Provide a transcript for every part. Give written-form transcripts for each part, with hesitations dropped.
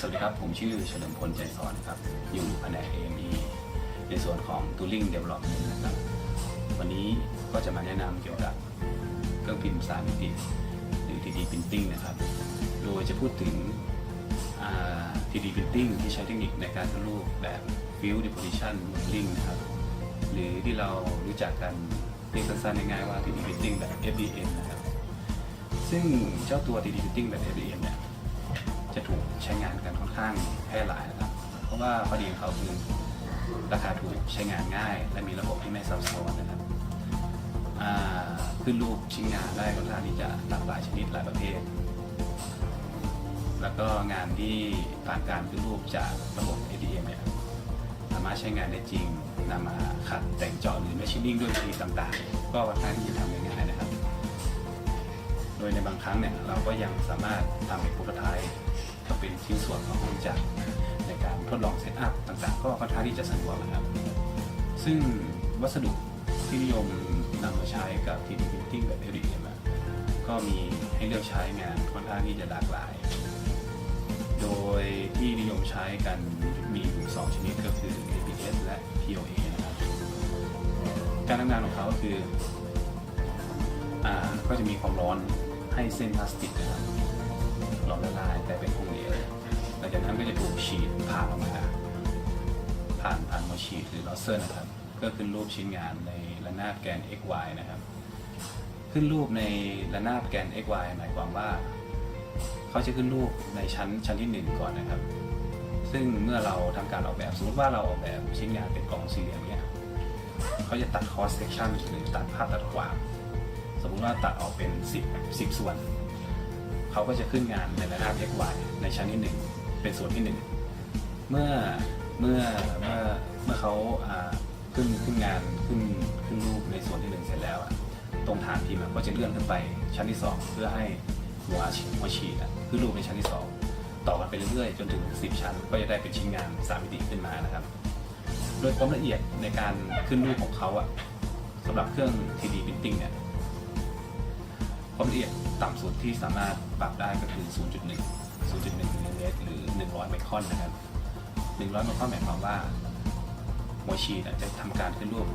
สวัสดีครับผมชื่อเฉลิมพลใจสอนครับอยู่แผนก AME ในส่วนของ Tooling Development นะครับวันนี้ก็จะมาแนะนำเกี่ยวกับเครื่องพิมพ์3 มิติหรือ 3D Printing นะครับโดยจะพูดถึง3D Printing ที่ใช้เทคนิคในการขึ้นรูปแบบ Field Deposition Modeling นะครับหรือที่เรารู้จักกันเรียกสั้นๆง่ายๆว่า 3D Printing แบบ FDM นะครับซึ่งเจ้าตัว 3D Printing แบบ FDM เนี่ยจะถูกใช้งานกันค่อนข้างแพร่หลายนะครับเพราะว่าข้อดีของเขาคือราคาถูกใช้งานง่ายและมีระบบที่ไม่ซับซ้อนนะครับขึ้นรูปชิ้นงานได้ค่อนข้างที่จะหลากหลายชนิดหลายประเภทแล้วก็งานที่ผ่านการขึ้นรูปจากระบบ ADM เนี่ยสามารถใช้งานได้จริงนำมาขัดแต่งเจาะหรือ machining ด้วยวิธีต่างๆก็ค่อนข้างที่จะทำง่ายๆนะครับโดยในบางครั้งเนี่ยเราก็ยังสามารถทำเป็นโปรโตไทป์ก็เป็นชิ้นส่วนของเครื่องจักรในการทดลองเซตอัพต่างๆก็ค่อนข้างที่จะสะดวกนะครับซึ่งวัสดุที่นิยมนำมาใช้กับ 3D Printing แบบ FDM ก็มีให้เลือกใช้งานค่อนข้างที่จะหลากหลายโดยที่นิยมใช้กันมีอยู่2ชนิดก็คือ ABS และ POA นะครับการทำงานของเขาก็คือก็จะมีความร้อนให้เส้นพลาสติกนะครับร้อนละลายแต่เป็นคงเหลวหลังจากนั้นก็จะถูกฉีดผ่านออกมาผ่านมาฉีดหรือลอสเซอร์นะครับก็ขึ้นรูปชิ้นงานในระนาบแกน XY นะครับขึ้นรูปในระนาบแกน XY หมายความว่าเขาจะขึ้นรูปในชั้นที่1ก่อนนะครับซึ่งเมื่อเราทำการออกแบบสมมติว่าเราออกแบบชิ้นงานเป็นกล่องสี่เหลี่ยมเนี่ยเขาจะตัด cross section หรือตัดภาพตัดขวางสมมติว่าตัดออกเป็น10 ส่วนเขาก็จะขึ้นงานในระนาบ XY ในชั้นที่1เป็นส่วนที่1เมื่อเขาขึ้นงานขึ้นรูปในส่วนที่1เสร็จแล้วตรงฐานพิมพ์ก็จะเลื่อนขึ้นไปชั้นที่2เพื่อให้หัวฉีดขึ้นรูปในชั้นที่2ต่อกันไปเรื่อยๆจนถึง10 ชั้นก็จะได้เป็นชิ้นงาน3 มิติขึ้นมานะครับโดยความละเอียดในการขึ้นรูปของเขาสำหรับเครื่อง 3D Printing เนี่ยความละเอียดต่ำสุดที่สามารถปรับได้ก็คือ 0.1 มิลลิเมตรหรือ100 ไมครอนนะครับ100 ไมครอนหมายความว่าหัวฉีดจะทำการขึ้นรูป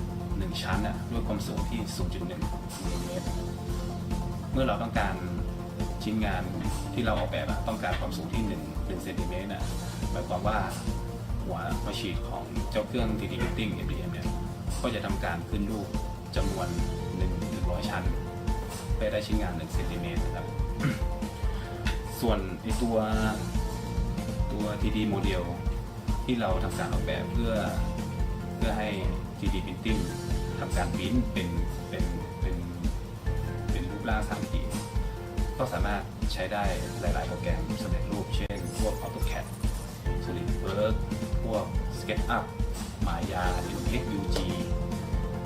1 ชั้นด้วยความสูงที่ 0.1 มิลลิเมตรเมื่อเราต้องการชิ้นงานที่เราออกแบบต้องการความสูงที่1 เซนติเมตรหมายความว่าหัวฉีดของเจ้าเครื่อง 3D Printing FDM เนี่ยก็จะทำการขึ้นรูปจำนวน100 ชั้นไปได้ชิ้นงาน1 เซนติเมตรนะครับ ส่วนตัว 3D โมเดลที่เราทำการออกแบบเพื่อให้ 3D Printing ทำการพิมพ์เป็นรูปร่าง3 มิติก็สามารถใช้ได้หลายๆโปรแกรมสำเร็จรูปเช่นพวก AutoCAD SolidWorks พวก SketchUp Maya Unity UG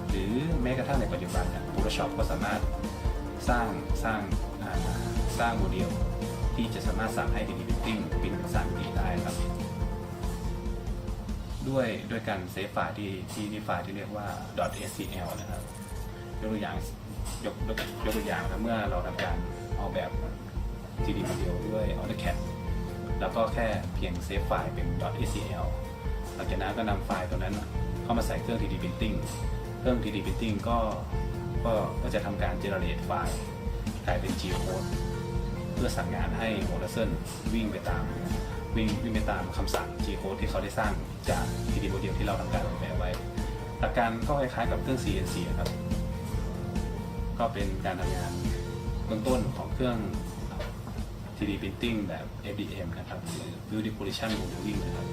หรือแม้กระทั่งในปัจจุบันPhotoshop ก็สามารถสร้างโมเดลที่จะสามารถสั่งให้ 3D Printing เป็น3 มิติได้ครับด้วยการเซฟไฟล์ที่ไฟล์ที่เรียกว่า .scl นะครับยกตัวอย่างนะเมื่อเราทำการออกแบบ 3D โมเดลด้วย AutoCAD แล้วก็แค่เพียงเซฟไฟล์เป็น .scl หลังจากนั้นก็นำไฟล์ตัวนั้นเข้ามาใส่เครื่อง 3D Printing เครื่อง 3D Printing ก็จะทำการ generate ไฟล์กลายเป็น G code เพื่อสั่งงานให้โมเดลวิ่งไปตามคำสั่ง G code ที่เขาได้สร้างจาก 3D โมเดลที่เราทำการออกแบบไว้หลักการก็คล้ายๆกับเครื่อง CNC ครับก็เป็นการทำงานเบื้องต้นของเครื่อง 3D Printing แบบ FDM นะครับหรือ Field Deposition Modeling นะครับ